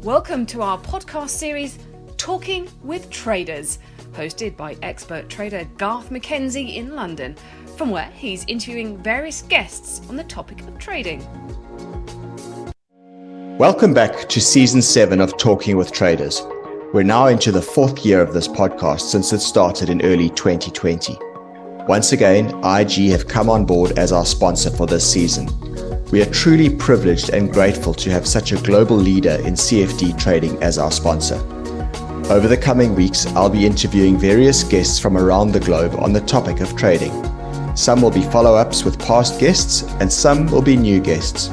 Welcome to our podcast series, Talking with Traders, hosted by expert trader Garth McKenzie in London, from where he's interviewing various guests on the topic of trading. Welcome back to Season 7 of Talking with Traders. We're now into the fourth year of this podcast since it started in early 2020. Once again, IG have come on board as our sponsor for this season. We are truly privileged and grateful to have such a global leader in CFD trading as our sponsor. Over the coming weeks, I'll be interviewing various guests from around the globe on the topic of trading. Some will be follow-ups with past guests, and some will be new guests.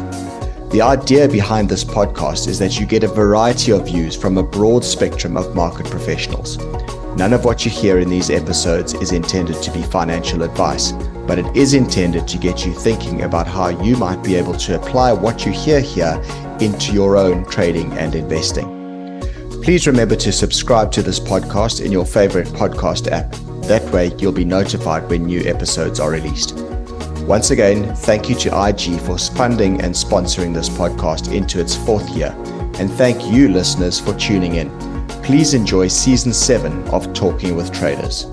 The idea behind this podcast is that you get a variety of views from a broad spectrum of market professionals. None of what you hear in these episodes is intended to be financial advice, but it is intended to get you thinking about how you might be able to apply what you hear here into your own trading and investing. Please remember to subscribe to this podcast in your favorite podcast app. That way you'll be notified when new episodes are released. Once again, thank you to IG for funding and sponsoring this podcast into its fourth year, and thank you listeners for tuning in. Please enjoy Season 7 of Talking with Traders.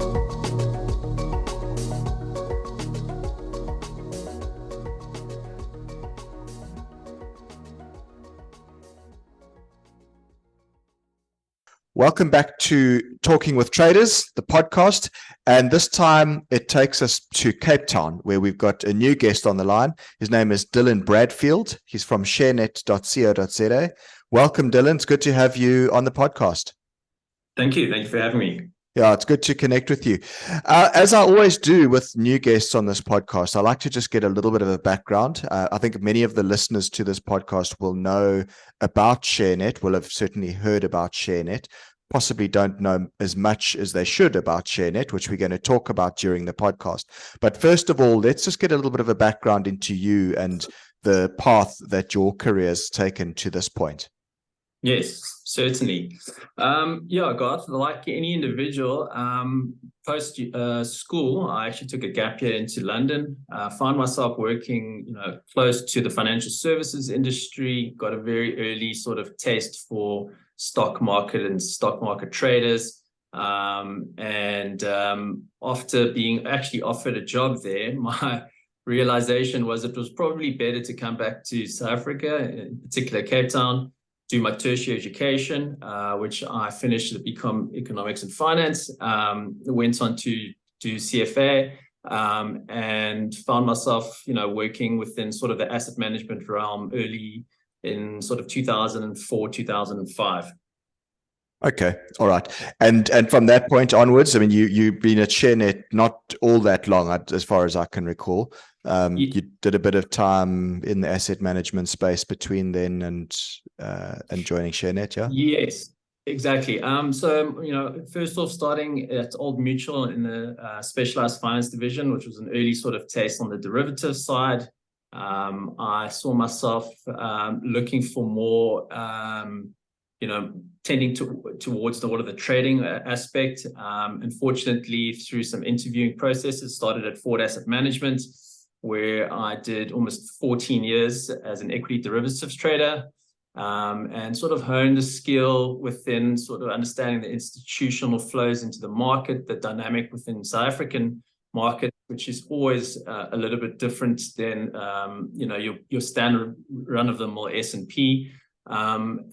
Welcome back to Talking with Traders, the podcast. And this time it takes us to Cape Town, where we've got a new guest on the line. His name is Bradfield. He's from sharet.co.za. Welcome, Dylan. It's good to have you on the podcast. Thank you. Thank you for having me. Yeah, it's good to connect with you. As I always do with new guests on this podcast, I like to just get a little bit of a background. I think many of the listeners to this podcast will know about Sharet, will have certainly heard about Sharet, possibly don't know as much as they should about Sharet, which we're going to talk about during the podcast. But first of all, let's just get a little bit of a background into you and the path that your career has taken to this point. Yes, certainly. Garth, like any individual, post school, I actually took a gap year into London, found myself working, close to the financial services industry, got a very early sort of taste for stock market and stock market traders. After being actually offered a job there, my realization was it was probably better to come back to South Africa, in particular Cape Town, do my tertiary education, which I finished at BCom Economics and Finance, went on to do CFA, and found myself, working within sort of the asset management realm early in sort of 2004, 2005. Okay. All right. And from that point onwards, I mean, you've been at Sharet not all that long, as far as I can recall. You did a bit of time in the asset management space between then and joining Sharet, yeah? Yes, exactly. First off, starting at Old Mutual in the specialized finance division, which was an early sort of taste on the derivative side. I saw myself looking for more, tending towards the trading aspect. Unfortunately, through some interviewing processes, started at Ford Asset Management, where I did almost 14 years as an equity derivatives trader, and sort of honed the skill within sort of understanding the institutional flows into the market, the dynamic within South African market, which is always a little bit different than your standard run-of-the-mill S&P. From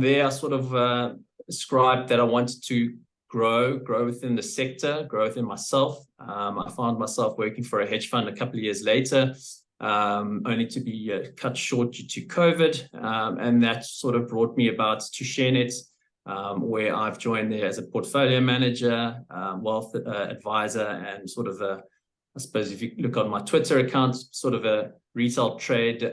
there, I sort of ascribed that I wanted to grow within the sector, grow within myself. I found myself working for a hedge fund a couple of years later, only to be cut short due to COVID. And that sort of brought me about to Sharet, where I've joined there as a portfolio manager, wealth advisor, and sort of I suppose if you look on my Twitter account, sort of a retail trade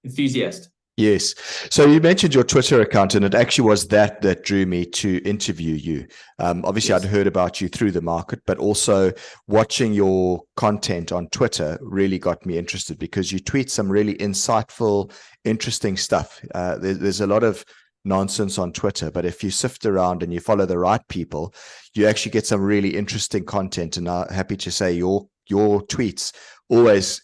enthusiast. Yes. So you mentioned your Twitter account, and it actually was that drew me to interview you. Obviously, yes. I'd heard about you through the market, but also watching your content on Twitter really got me interested because you tweet some really insightful, interesting stuff. There's a lot of nonsense on Twitter, but if you sift around and you follow the right people, you actually get some really interesting content. And I'm happy to say your your tweets always,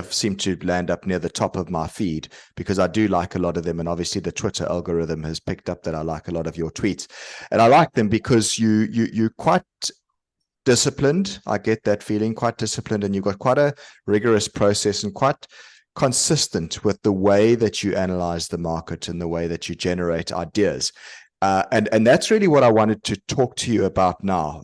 seem to land up near the top of my feed because I do like a lot of them. And obviously the Twitter algorithm has picked up that I like a lot of your tweets, and I like them because you're quite disciplined. I get that feeling, quite disciplined, and you've got quite a rigorous process and quite consistent with the way that you analyze the market and the way that you generate ideas. And that's really what I wanted to talk to you about now.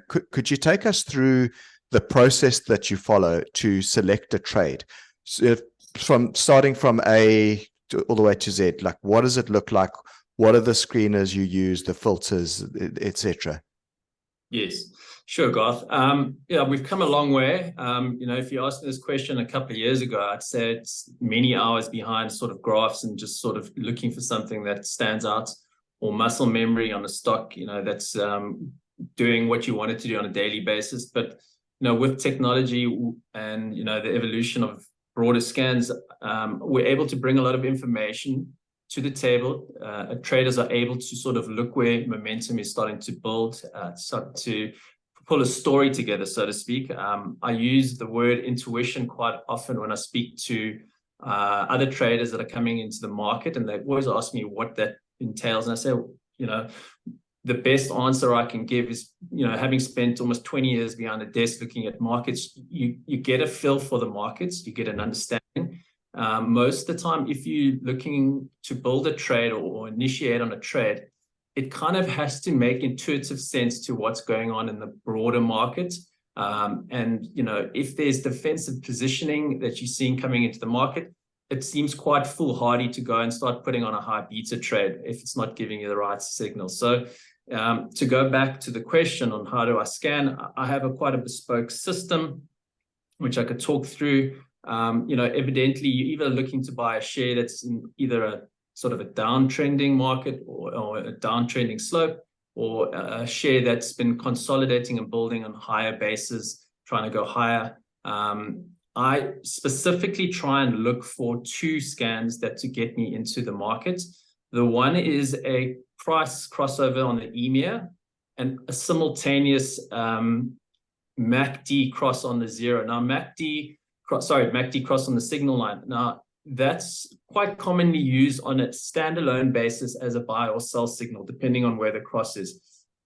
Could you take us through the process that you follow to select a trade, so from starting from A all the way to Z? Like, what does it look like? What are the screeners you use, the filters, etc.? Yes, sure, Garth. We've come a long way. If you asked me this question a couple of years ago, I'd say it's many hours behind sort of graphs and just sort of looking for something that stands out, or muscle memory on a stock, that's doing what you want it to do on a daily basis. But with technology and the evolution of broader scans, we're able to bring a lot of information to the table. Traders are able to sort of look where momentum is starting to build, start to pull a story together, so to speak. I use the word intuition quite often when I speak to other traders that are coming into the market, and they always ask me what that entails. And I say, the best answer I can give is, having spent almost 20 years behind a desk looking at markets, you get a feel for the markets, you get an understanding. Most of the time, if you're looking to build a trade or initiate on a trade, it kind of has to make intuitive sense to what's going on in the broader market. If there's defensive positioning that you're seeing coming into the market, it seems quite foolhardy to go and start putting on a high beta trade if it's not giving you the right signal. So to go back to the question on how do I scan, I have quite a bespoke system, which I could talk through. Evidently, you're either looking to buy a share that's in either a sort of a downtrending market or a downtrending slope, or a share that's been consolidating and building on higher bases, trying to go higher. I specifically try and look for two scans that to get me into the market. The one is a price crossover on the EMEA and a simultaneous MACD cross on the zero. Now, MACD cross on the signal line. Now, that's quite commonly used on a standalone basis as a buy or sell signal, depending on where the cross is.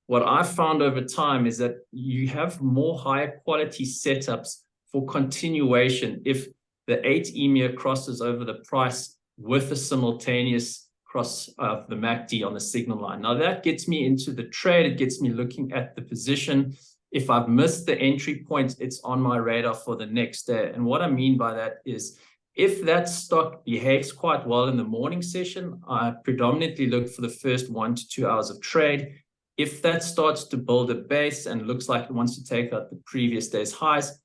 What I've found over time is that you have more higher quality setups for continuation if the 8 EMEA crosses over the price with a simultaneous cross of the MACD on the signal line. Now, that gets me into the trade. It gets me looking at the position. If I've missed the entry point, it's on my radar for the next day. And what I mean by that is, if that stock behaves quite well in the morning session, I predominantly look for the first 1 to 2 hours of trade. If that starts to build a base and looks like it wants to take out the previous day's highs,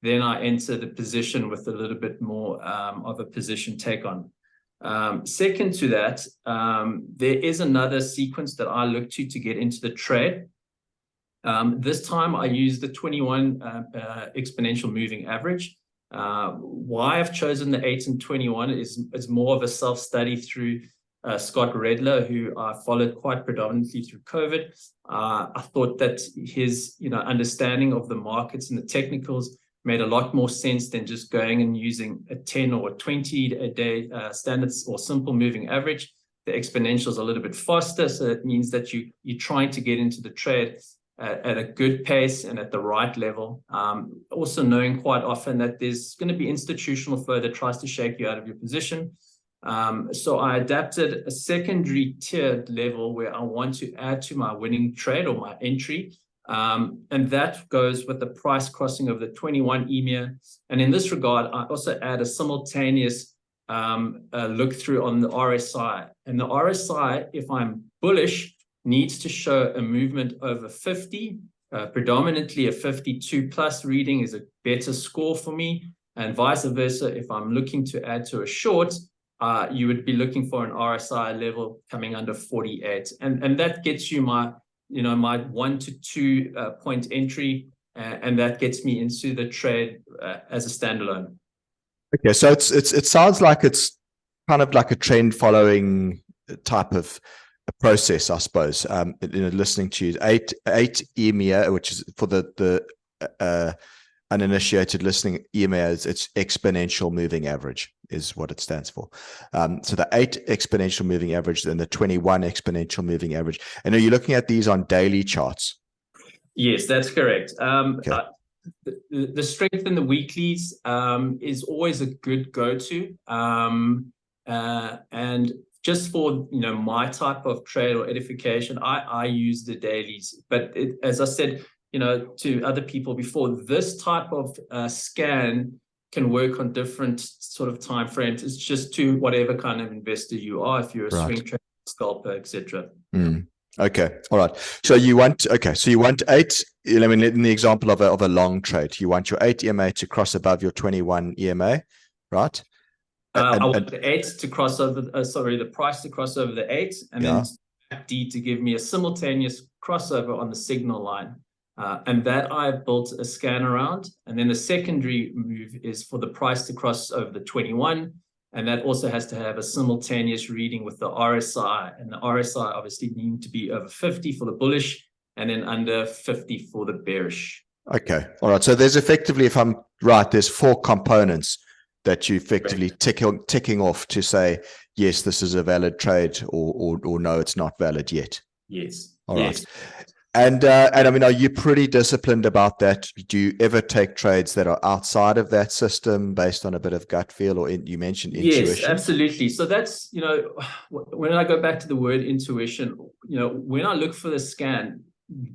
then I enter the position with a little bit more of a position take on. Second to that, there is another sequence that I look to get into the trade. This time I use the 21 exponential moving average. Why I've chosen the 8 and 21 is more of a self-study through Scott Redler, who I followed quite predominantly through COVID. I thought that his understanding of the markets and the technicals made a lot more sense than just going and using a 10 or a 20 a day standards or simple moving average. The exponential is a little bit faster, so that means that you're trying to get into the trade at a good pace and at the right level. Also knowing quite often that there's going to be institutional flow that tries to shake you out of your position. So I adapted a secondary tiered level where I want to add to my winning trade or my entry. And that goes with the price crossing of the 21 EMEA. And in this regard, I also add a simultaneous look through on the RSI. And the RSI, if I'm bullish, needs to show a movement over 50. Predominantly a 52 plus reading is a better score for me. And vice versa, if I'm looking to add to a short, you would be looking for an RSI level coming under 48. And that gets you my 1 to 2 point entry, and that gets me into the trade as a standalone. Okay, so it sounds like it's kind of like a trend following type of a process, I suppose. Listening to you, 8 EMEA, which is for the uninitiated listening, EMA is it's exponential moving average is what it stands for. So the 8 exponential moving average and the 21 exponential moving average. And are you looking at these on daily charts? Yes, that's correct. Okay. The strength in the weeklies is always a good go-to. And just for my type of trade or edification, I use the dailies. But as I said, to other people before, this type of scan can work on different sort of time frames. It's just to whatever kind of investor you are, if you're a swing trader, scalper, etc. Okay, all right. So you want 8. I mean, in the example of a long trade, you want your 8 EMA to cross above your 21 EMA, right? I want the 8 to cross over. The price to cross over the 8, and then D to give me a simultaneous crossover on the signal line. And that I've built a scan around. And then the secondary move is for the price to cross over the 21. And that also has to have a simultaneous reading with the RSI. And the RSI obviously need to be over 50 for the bullish and then under 50 for the bearish. Okay. All right. So there's effectively, if I'm right, there's 4 components that you effectively ticking off to say, yes, this is a valid trade, or no, it's not valid yet. Yes. All right. And I mean, are you pretty disciplined about that? Do you ever take trades that are outside of that system based on a bit of gut feel, or you mentioned intuition? Yes, absolutely. So that's, when I go back to the word intuition, when I look for the scan,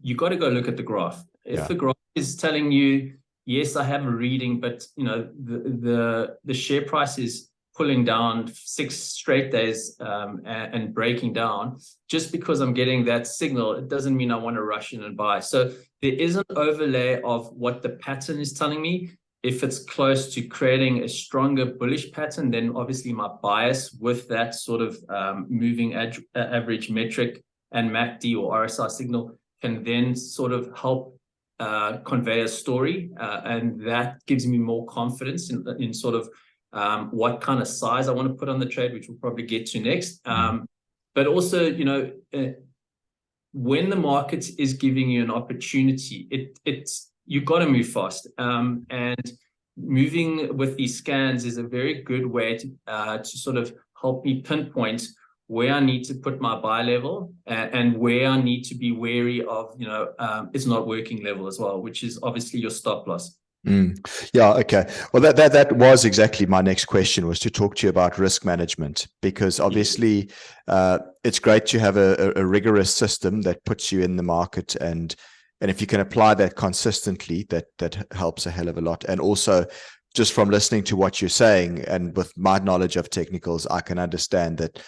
you got to go look at the graph. If the graph is telling you, yes, I have a reading, but the share price is pulling down 6 straight days and breaking down, just because I'm getting that signal, it doesn't mean I want to rush in and buy. So there is an overlay of what the pattern is telling me. If it's close to creating a stronger bullish pattern, then obviously my bias with that sort of moving average metric and MACD or RSI signal can then sort of help convey a story, and that gives me more confidence in sort of what kind of size I want to put on the trade, which we'll probably get to next. But also, when the market is giving you an opportunity, you've got to move fast. And moving with these scans is a very good way to sort of help me pinpoint where I need to put my buy level and where I need to be wary of, it's not working level as well, which is obviously your stop loss. Yeah. Okay. Well, that was exactly my next question, was to talk to you about risk management, because obviously it's great to have a rigorous system that puts you in the market, and if you can apply that consistently, that helps a hell of a lot. And also, just from listening to what you're saying, and with my knowledge of technicals, I can understand that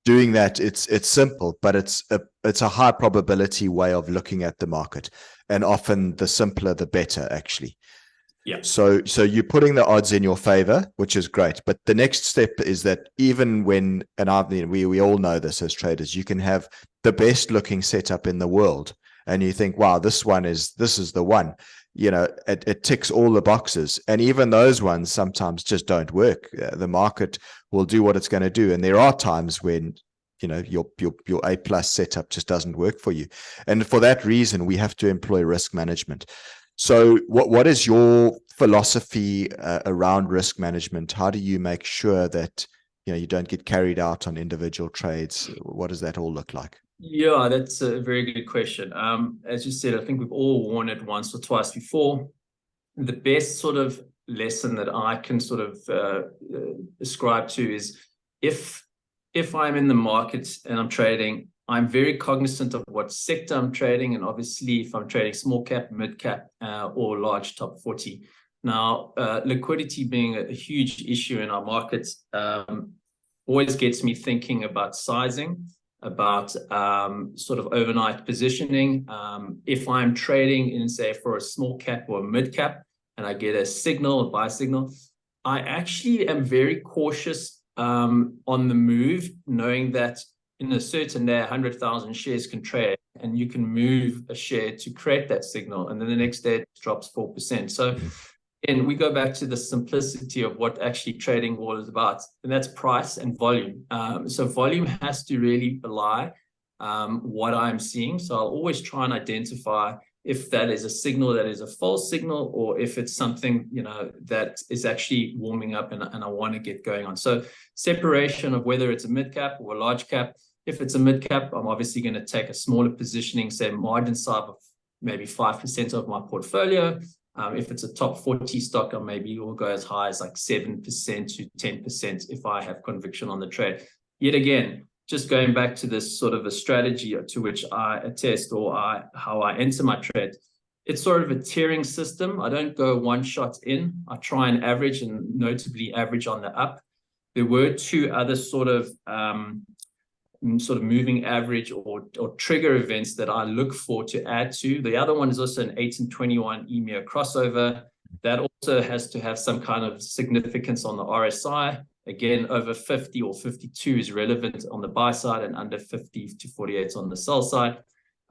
doing that, it's simple, but it's a high probability way of looking at the market, and often the simpler the better, actually. Yeah. So you're putting the odds in your favor, which is great. But the next step is that even when, and we all know this as traders, you can have the best looking setup in the world, and you think, wow, this is the one. It ticks all the boxes, and even those ones sometimes just don't work. The market will do what it's going to do, and there are times when your A+ setup just doesn't work for you, and for that reason, we have to employ risk management. So what is your philosophy around risk management? How do you make sure that you don't get carried out on individual trades? What does that all look like? Yeah, that's a very good question. As you said, I think we've all worn it once or twice before. The best sort of lesson that I can sort of ascribe to is if I'm in the market and I'm trading, I'm very cognizant of what sector I'm trading, and obviously if I'm trading small cap, mid cap, or large top 40. Now, liquidity being a huge issue in our markets always gets me thinking about sizing, about sort of overnight positioning. If I'm trading in, say, for a small cap or a mid cap, and I get a buy signal, I actually am very cautious on the move, knowing that in a certain day, 100,000 shares can trade, and you can move a share to create that signal, and then the next day it drops 4%. So, and we go back to the simplicity of what actually trading all is about, and that's price and volume. So volume has to really belie what I'm seeing. So I'll always try and identify if that is a signal that is a false signal, or if it's something, that is actually warming up and I want to get going on. So separation of whether it's a mid cap or a large cap. If it's a mid cap, I'm obviously going to take a smaller positioning, say margin size of maybe 5% of my portfolio. If it's a top 40 stock, I maybe will go as high as like 7% to 10% if I have conviction on the trade. Yet again, just going back to this sort of a strategy to which I attest, or how I enter my trade, it's sort of a tiering system. I don't go one shot in. I try and average, and notably average on the up. There were two other sort of moving average or trigger events that I look for to add to. The other one is also an 8 and 21 EMEA crossover. That also has to have some kind of significance on the RSI. Again, over 50 or 52 is relevant on the buy side, and under 50 to 48 on the sell side.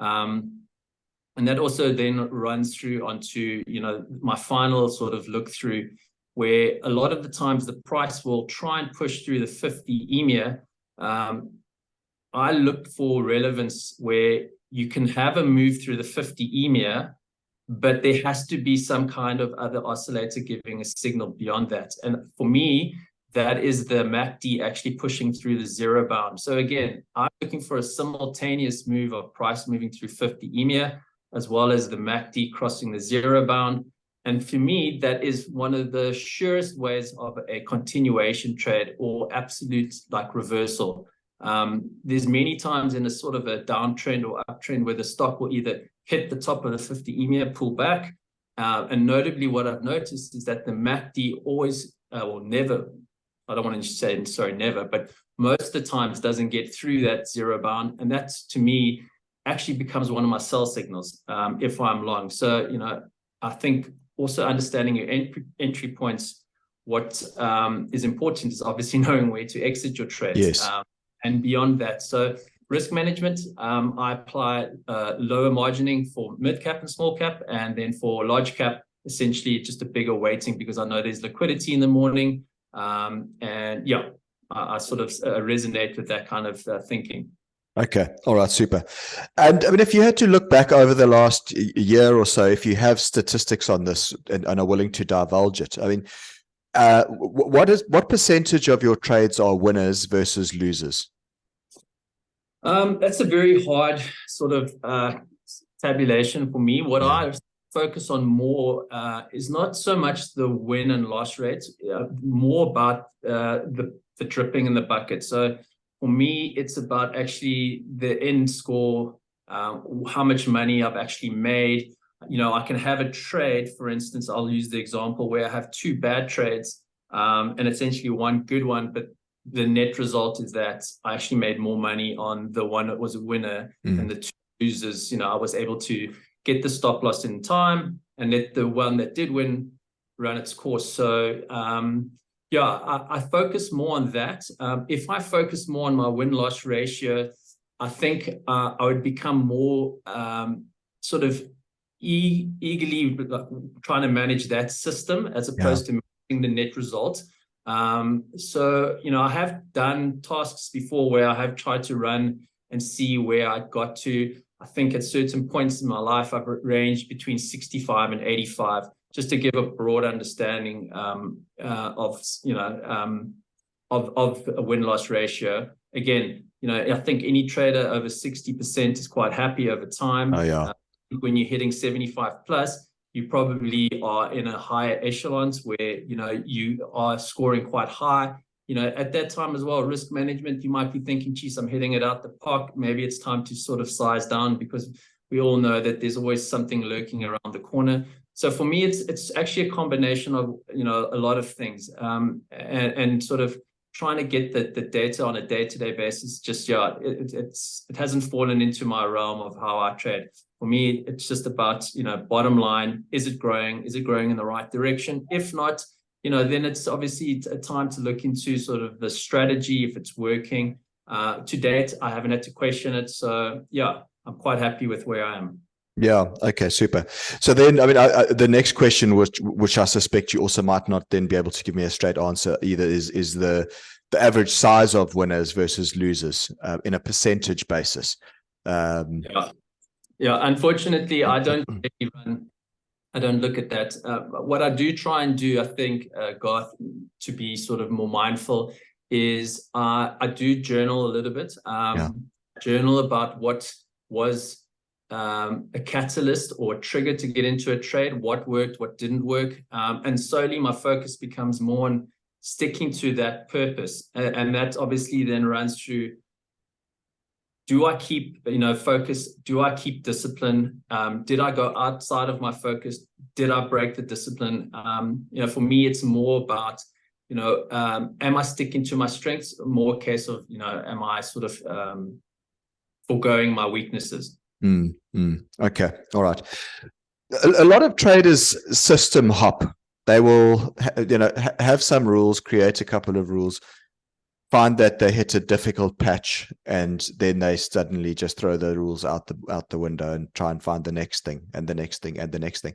And that also then runs through onto, my final sort of look through, where a lot of the times the price will try and push through the 50 EMEA. I look for relevance where you can have a move through the 50 EMEA, but there has to be some kind of other oscillator giving a signal beyond that. And for me, that is the MACD actually pushing through the zero bound. So again, I'm looking for a simultaneous move of price moving through 50 EMEA, as well as the MACD crossing the zero bound. And for me, that is one of the surest ways of a continuation trade, or absolute like reversal. There's many times in a sort of a downtrend or uptrend where the stock will either hit the top of the 50 EMEA, pull back. And notably, what I've noticed is that the MACD always, or never, I don't want to say, sorry, never, but most of the times doesn't get through that zero bound. And that, to me, actually becomes one of my sell signals if I'm long. So, I think also understanding your entry points, what is important is obviously knowing where to exit your trades. Yes. And beyond that, so risk management, I apply lower margining for mid cap and small cap, and then for large cap, essentially just a bigger weighting, because I know there's liquidity in the morning. And yeah, I sort of resonate with that kind of thinking. Okay. All right. Super. And I mean, if you had to look back over the last year or so, if you have statistics on this and are willing to divulge it, I mean, what percentage of your trades are winners versus losers? That's a very hard sort of tabulation for me. What I focus on more is not so much the win and loss rates, more about the dripping in the bucket. So for me, it's about actually the end score, how much money I've actually made. I can have a trade, for instance, I'll use the example where I have two bad trades and essentially one good one, but the net result is that I actually made more money on the one that was a winner and the two losers. I was able to get the stop loss in time and let the one that did win run its course. So I focus more on that. If I focus more on my win-loss ratio, I think I would become more sort of eagerly trying to manage that system as opposed to managing the net result. So, I have done tasks before where I have tried to run and see where I got to. I think at certain points in my life, I've ranged between 65 and 85, just to give a broad understanding of a win-loss ratio. Again, I think any trader over 60% is quite happy over time. Oh, yeah. When you're hitting 75 plus, you probably are in a higher echelons where, you are scoring quite high. At that time as well, risk management, you might be thinking, geez, I'm hitting it out the park. Maybe it's time to sort of size down, because we all know that there's always something lurking around the corner. So for me, it's actually a combination of, a lot of things and sort of trying to get the data on a day-to-day basis. Just, it hasn't fallen into my realm of how I trade. For me, it's just about, bottom line, is it growing? Is it growing in the right direction? If not, then it's obviously a time to look into sort of the strategy, if it's working. To date, I haven't had to question it. So yeah, I'm quite happy with where I am. Yeah. Okay. Super. So then, I mean, the next question, which I suspect you also might not then be able to give me a straight answer either, is the average size of winners versus losers in a percentage basis. Yeah, unfortunately, I don't really run. I don't look at that. What I do try and do, I think, Garth, to be sort of more mindful, is I do journal a little bit. Journal about what was a catalyst or a trigger to get into a trade, what worked, what didn't work. And slowly my focus becomes more on sticking to that purpose. And that obviously then runs through, do I keep, focus? Do I keep discipline? Did I go outside of my focus? Did I break the discipline? For me, it's more about, am I sticking to my strengths? More a case of, am I sort of foregoing my weaknesses? Okay. All right. A lot of traders system hop. They will, have some rules, create a couple of rules, find that they hit a difficult patch, and then they suddenly just throw the rules out the window and try and find the next thing and the next thing and the next thing.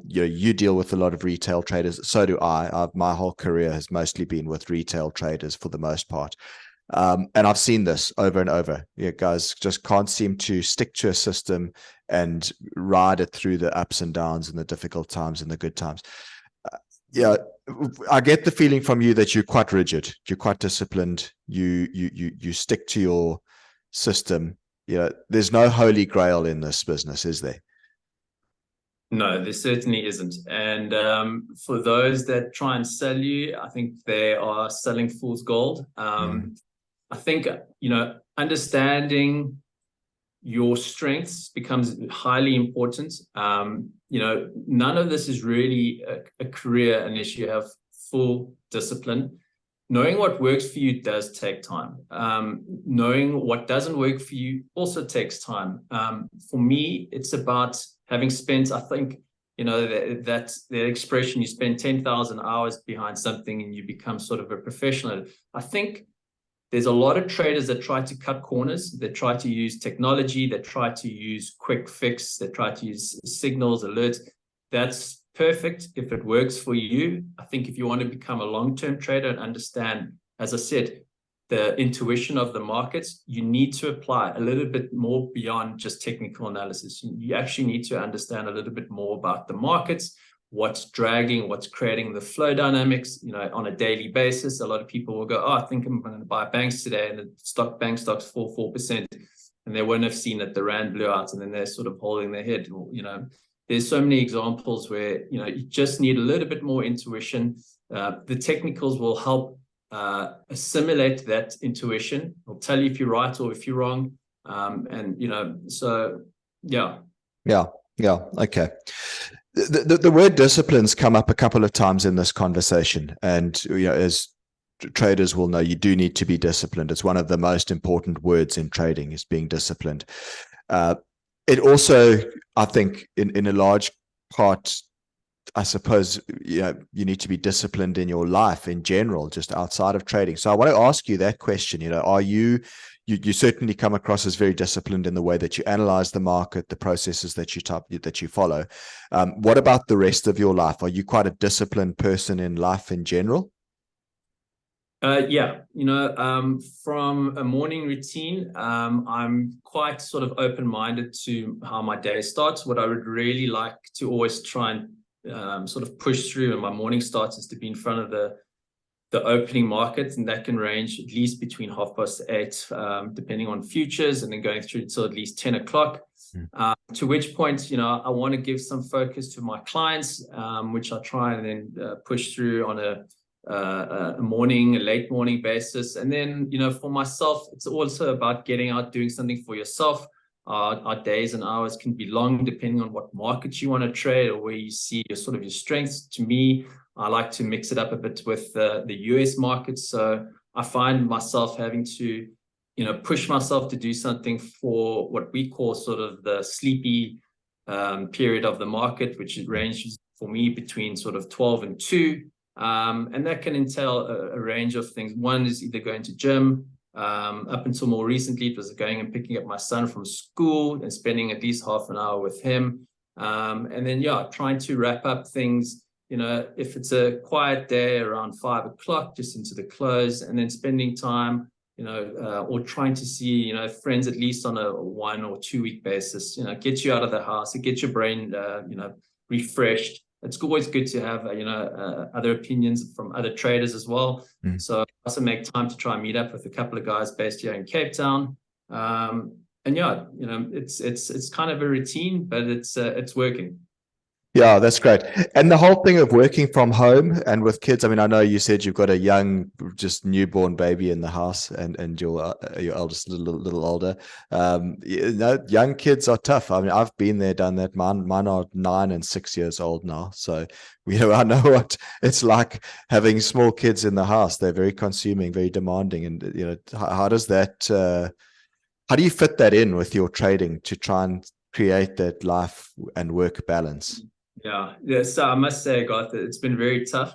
You deal with a lot of retail traders. So do I. My whole career has mostly been with retail traders for the most part. And I've seen this over and over. Guys just can't seem to stick to a system and ride it through the ups and downs and the difficult times and the good times. I get the feeling from you that you're quite rigid. You're quite disciplined. You stick to your system. There's no holy grail in this business, is there? No, there certainly isn't. And for those that try and sell you, I think they are selling fool's gold. I think, understanding your strengths becomes highly important. None of this is really a career unless you have full discipline. Knowing what works for you does take time. Knowing what doesn't work for you also takes time. For me, it's about having spent, I think, that the expression, you spend 10,000 hours behind something and you become sort of a professional. I think there's a lot of traders that try to cut corners, that try to use technology, that try to use quick fix, that try to use signals, alerts. That's perfect if it works for you. I think if you want to become a long-term trader and understand, as I said, the intuition of the markets, you need to apply a little bit more beyond just technical analysis. You actually need to understand a little bit more about the markets, what's dragging, what's creating the flow dynamics, on a daily basis. A lot of people will go, I think I'm going to buy banks today, and the bank stocks fall 4%, and they won't have seen that the rand blew out, and then they're sort of holding their head. There's so many examples where, you just need a little bit more intuition. The technicals will help assimilate that intuition. It'll tell you if you're right or if you're wrong. Yeah. Okay. The word disciplines come up a couple of times in this conversation, and as traders will know, you do need to be disciplined. It's one of the most important words in trading, is being disciplined. It also, I think, in a large part, I suppose, you need to be disciplined in your life in general, just outside of trading. So I want to ask you that question. Are you certainly come across as very disciplined in the way that you analyze the market, the processes that you follow. What about the rest of your life? Are you quite a disciplined person in life in general? From a morning routine, I'm quite sort of open-minded to how my day starts. What I would really like to always try and sort of push through when my morning starts is to be in front of the opening market, and that can range at least between 8:30, depending on futures, and then going through until at least 10 o'clock. To which point, I want to give some focus to my clients, which I try and then push through on a late morning basis. And then, for myself, it's also about getting out, doing something for yourself. Our days and hours can be long depending on what markets you want to trade or where you see your strengths. To me, I like to mix it up a bit with the US markets. So I find myself having to, push myself to do something for what we call sort of the sleepy period of the market, which ranges for me between sort of 12 and 2. And that can entail a range of things. One is either going to gym. Up until more recently, it was going and picking up my son from school and spending at least half an hour with him. And then, trying to wrap up things, if it's a quiet day, around 5 o'clock, just into the close, and then spending time, or trying to see, friends at least on a 1 or 2 week basis, get you out of the house, it gets your brain, refreshed. It's always good to have, other opinions from other traders as well. So I also make time to try and meet up with a couple of guys based here in Cape Town. And yeah, it's kind of a routine, but it's working. Yeah, that's great. And the whole thing of working from home and with kids, I mean, I know you said you've got a young, just newborn baby in the house, and your eldest a little older. Young kids are tough. I mean, I've been there, done that. Mine are 9 and 6 years old now. So, I know what it's like having small kids in the house. They're very consuming, very demanding. And, how does that, how do you fit that in with your trading to try and create that life and work balance? Yeah. So I must say, Garth, it's been very tough.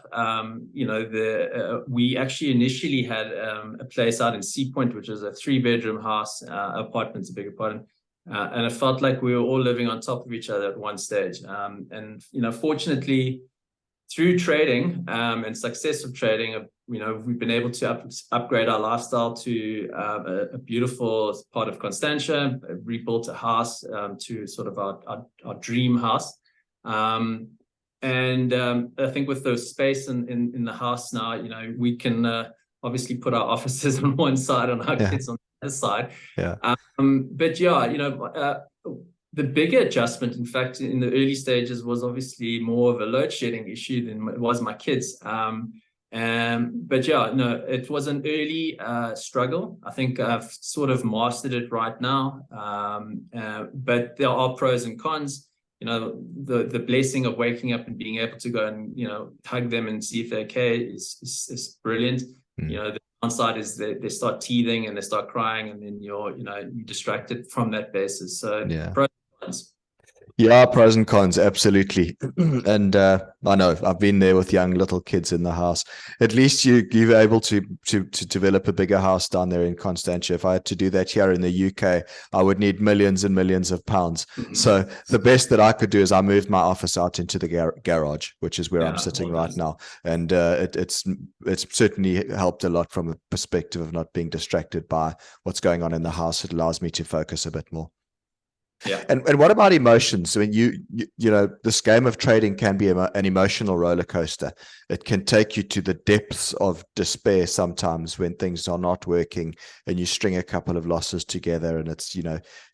We actually initially had a place out in Sea Point, which is a 3-bedroom house, apartment, a big apartment, and it felt like we were all living on top of each other at one stage. And fortunately, through trading and success of trading, we've been able to upgrade our lifestyle to a beautiful part of Constantia, rebuilt a house to sort of our dream house. I think with the space in the house now, we can obviously put our offices on one side and our kids on the other side. Yeah. But yeah, the bigger adjustment, in fact, in the early stages was obviously more of a load shedding issue than it was my kids. But yeah, no, it was an early struggle. I think I've sort of mastered it right now. But there are pros and cons. The blessing of waking up and being able to go and, hug them and see if they're okay is brilliant. The downside is they start teething and they start crying, and then you're distracted from that basis. So pros and cons. Yeah, pros and cons, absolutely. And I know I've been there with young little kids in the house. At least you're able to develop a bigger house down there in Constantia. If I had to do that here in the UK, I would need millions and millions of pounds. So the best that I could do is I moved my office out into the garage, which is where I'm sitting right now. And it's certainly helped a lot from a perspective of not being distracted by what's going on in the house. It allows me to focus a bit more. Yeah. And what about emotions? I mean, you this game of trading can be an emotional roller coaster. It can take you to the depths of despair sometimes when things are not working and you string a couple of losses together, and it's,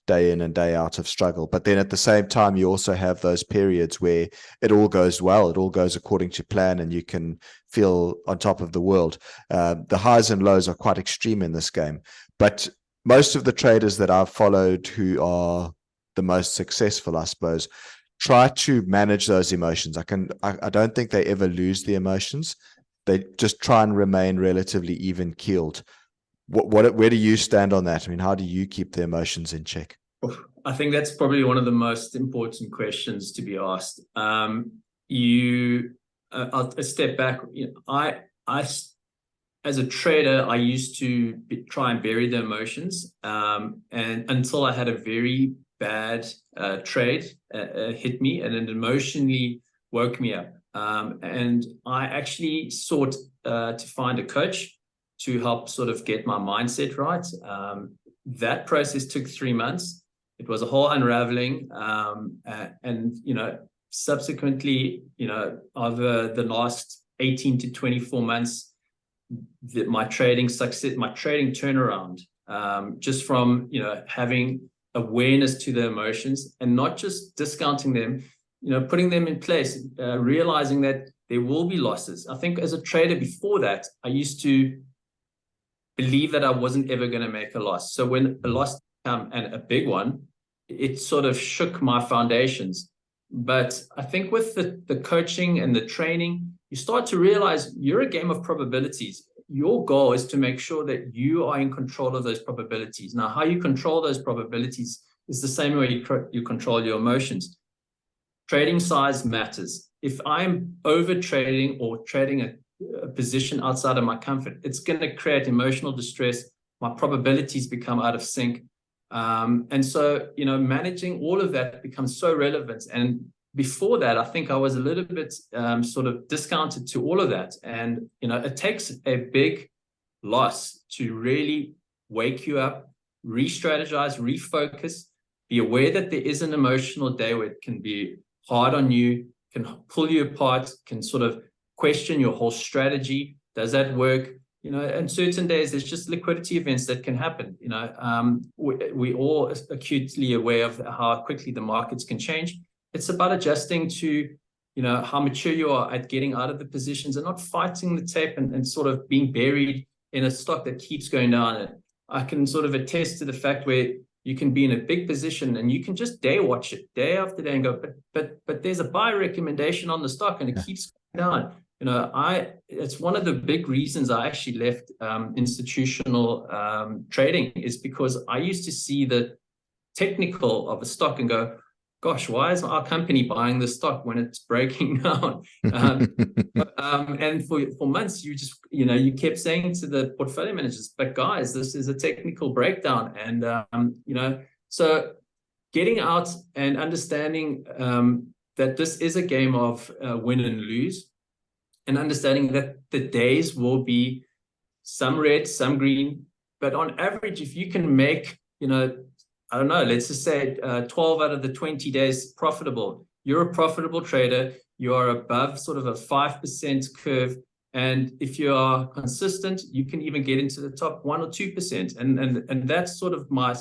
day in and day out of struggle. But then at the same time, you also have those periods where it all goes well, it all goes according to plan, and you can feel on top of the world. The highs and lows are quite extreme in this game. But most of the traders that I've followed who are the most successful, I suppose, try to manage those emotions. I don't think they ever lose the emotions. They just try and remain relatively even keeled. Where do you stand on that? I mean, how do you keep the emotions in check? I think that's probably one of the most important questions to be asked. I'll step back. I as a trader, I used to try and bury the emotions, and until I had a very bad trade hit me, and it emotionally woke me up. And I actually sought to find a coach to help sort of get my mindset right. That process took 3 months. It was a whole unraveling. And, subsequently, over the last 18 to 24 months, my trading success, my trading turnaround, just from, having awareness to the emotions and not just discounting them, putting them in place, realizing that there will be losses. I think as a trader before that, I used to believe that I wasn't ever going to make a loss. So when a loss came, and a big one, it sort of shook my foundations. But I think with the coaching and the training, you start to realize you're a game of probabilities. Your goal is to make sure that you are in control of those probabilities. Now, how you control those probabilities is the same way you control your emotions. Trading size matters. If I'm over trading or trading a position outside of my comfort, it's going to create emotional distress. My probabilities become out of sync. And so, managing all of that becomes so relevant. And before that, I think I was a little bit sort of discounted to all of that. And, it takes a big loss to really wake you up, re-strategize, refocus, be aware that there is an emotional day where it can be hard on you, can pull you apart, can sort of question your whole strategy. Does that work? And certain days there's just liquidity events that can happen. We all acutely aware of how quickly the markets can change. It's about adjusting to, how mature you are at getting out of the positions and not fighting the tape and sort of being buried in a stock that keeps going down. And I can sort of attest to the fact where you can be in a big position and you can just day watch it day after day and go, but there's a buy recommendation on the stock and it keeps going down. It's one of the big reasons I actually left institutional trading, is because I used to see the technical of a stock and go, gosh, why is our company buying this stock when it's breaking down? And for months, you just, you kept saying to the portfolio managers, but guys, this is a technical breakdown. And, so getting out and understanding that this is a game of win and lose, and understanding that the days will be some red, some green, but on average, if you can make, I don't know, let's just say 12 out of the 20 days profitable, you're a profitable trader, you are above sort of a 5% curve. And if you are consistent, you can even get into the top 1 or 2%. And that's sort of my,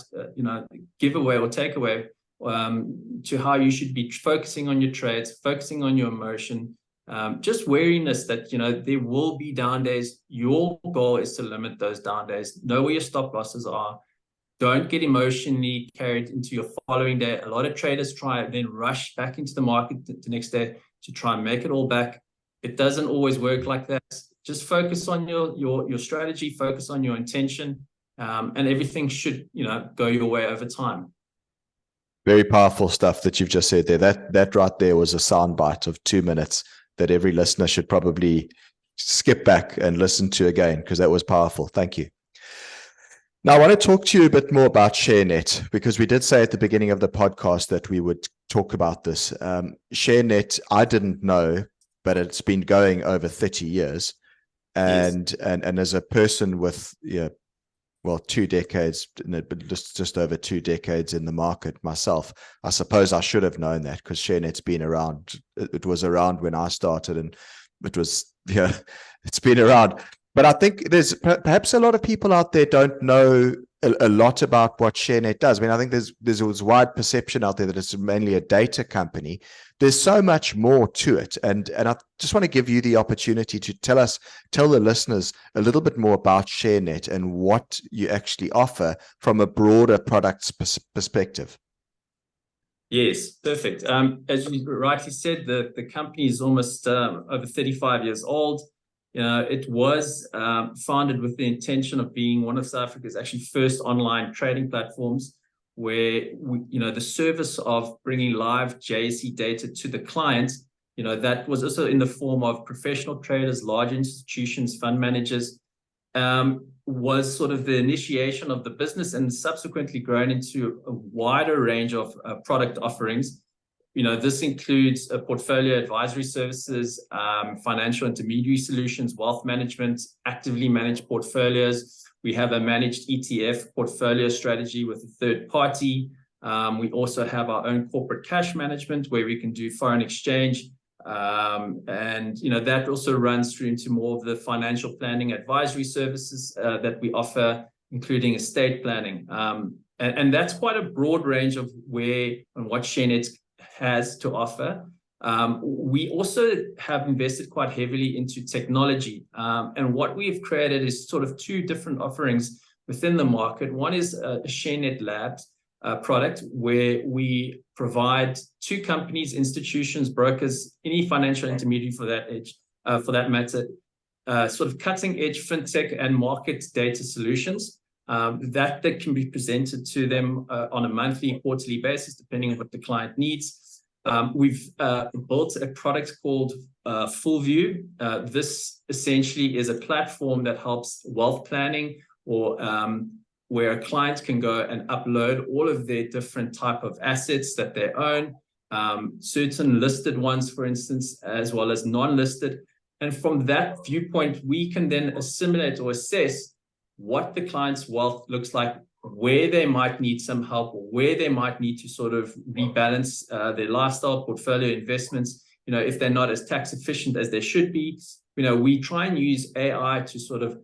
giveaway or takeaway to how you should be focusing on your trades, focusing on your emotion, just wariness that, there will be down days. Your goal is to limit those down days. Know where your stop losses are. Don't get emotionally carried into your following day. A lot of traders try and then rush back into the market the next day to try and make it all back. It doesn't always work like that. Just focus on your strategy, focus on your intention, and everything should, go your way over time. Very powerful stuff that you've just said there. That right there was a soundbite of 2 minutes that every listener should probably skip back and listen to again, because that was powerful. Thank you. Now, I want to talk to you a bit more about Sharet, because we did say at the beginning of the podcast that we would talk about this. Sharet, I didn't know, but it's been going over 30 years. And yes. and as a person with 2 decades, just over 2 decades in the market myself, I suppose I should have known that, because Sharet's been around. It was around when I started, and it was, it's been around. But I think there's perhaps a lot of people out there don't know a lot about what Sharet does. I mean, I think there's this wide perception out there that it's mainly a data company. There's so much more to it. And I just want to give you the opportunity to tell the listeners a little bit more about Sharet and what you actually offer from a broader products perspective. Yes, perfect. As you rightly said, the company is almost over 35 years old. It was founded with the intention of being one of South Africa's actually first online trading platforms, where the service of bringing live JSE data to the client, that was also in the form of professional traders, large institutions, fund managers, was sort of the initiation of the business, and subsequently grown into a wider range of product offerings. This includes portfolio advisory services, financial intermediary solutions, wealth management, actively managed portfolios. We have a managed ETF portfolio strategy with a third party. We also have our own corporate cash management, where we can do foreign exchange. And that also runs through into more of the financial planning advisory services that we offer, including estate planning. And that's quite a broad range of where and what Sharet has to offer. We also have invested quite heavily into technology. And what we've created is sort of 2 different offerings within the market. One is a Sharet Labs product, where we provide 2 companies, institutions, brokers, any financial intermediary for that matter, sort of cutting edge fintech and market data solutions that can be presented to them on a monthly, quarterly basis, depending on what the client needs. We've built a product called Full View. This essentially is a platform that helps wealth planning, or where a client can go and upload all of their different type of assets that they own, certain listed ones, for instance, as well as non-listed. And from that viewpoint, we can then assimilate or assess what the client's wealth looks like, where they might need some help, or where they might need to sort of rebalance their lifestyle, portfolio, investments, if they're not as tax efficient as they should be. We try and use AI to sort of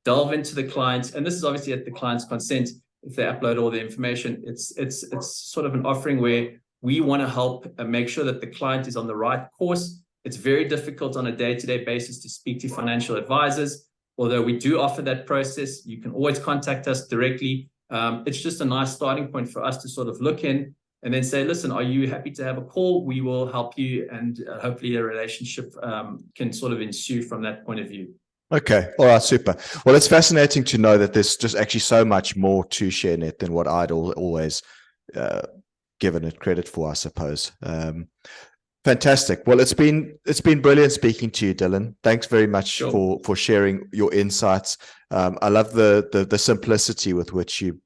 delve into the clients, and this is obviously at the client's consent. If they upload all the information, it's sort of an offering where we want to help make sure that the client is on the right course. It's very difficult on a day-to-day basis to speak to financial advisors. Although we do offer that process, you can always contact us directly. It's just a nice starting point for us to sort of look in and then say, listen, are you happy to have a call? We will help you, and hopefully a relationship can sort of ensue from that point of view. Okay. All right. Super. Well, it's fascinating to know that there's just actually so much more to Sharet than what I'd always given it credit for, I suppose. Fantastic. Well, it's been brilliant speaking to you, Dylan. Thanks very much for sharing your insights. I love the simplicity with which you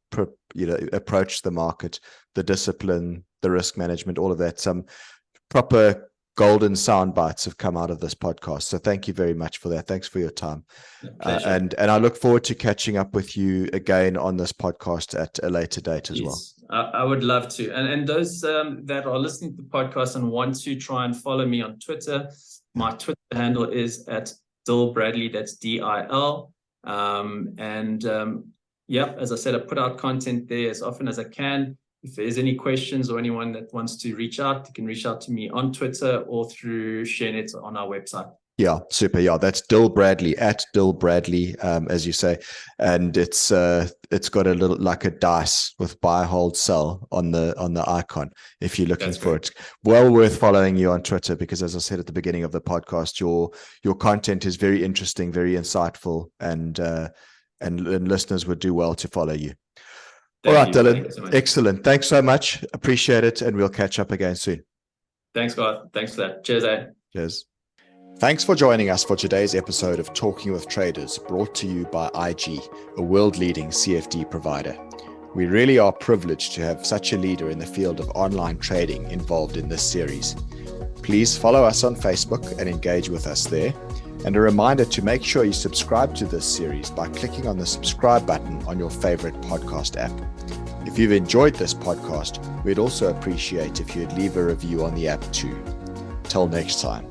approach the market, the discipline, the risk management, all of that. Some proper golden sound bites have come out of this podcast. So thank you very much for that. Thanks for your time. And I look forward to catching up with you again on this podcast at a later date as well. I would love to. And those that are listening to the podcast and want to try and follow me on Twitter, my Twitter handle is at Dil Bradley. That's DIL. As I said, I put out content there as often as I can. If there's any questions or anyone that wants to reach out, you can reach out to me on Twitter or through Sharet on our website. Yeah, super. Yeah, that's Dil Bradley, at Dil Bradley, as you say. And it's got a little like a dice with buy, hold, sell on the icon. If you're looking for it, well worth following you on Twitter, because as I said at the beginning of the podcast, your content is very interesting, very insightful, and listeners would do well to follow you. All right, Dylan. So excellent. Thanks so much. Appreciate it. And we'll catch up again soon. Thanks, God. Thanks for that. Cheers, eh? Cheers. Thanks for joining us for today's episode of Talking with Traders, brought to you by IG, a world-leading CFD provider. We really are privileged to have such a leader in the field of online trading involved in this series. Please follow us on Facebook and engage with us there. And a reminder to make sure you subscribe to this series by clicking on the subscribe button on your favorite podcast app. If you've enjoyed this podcast, we'd also appreciate if you'd leave a review on the app too. Till next time.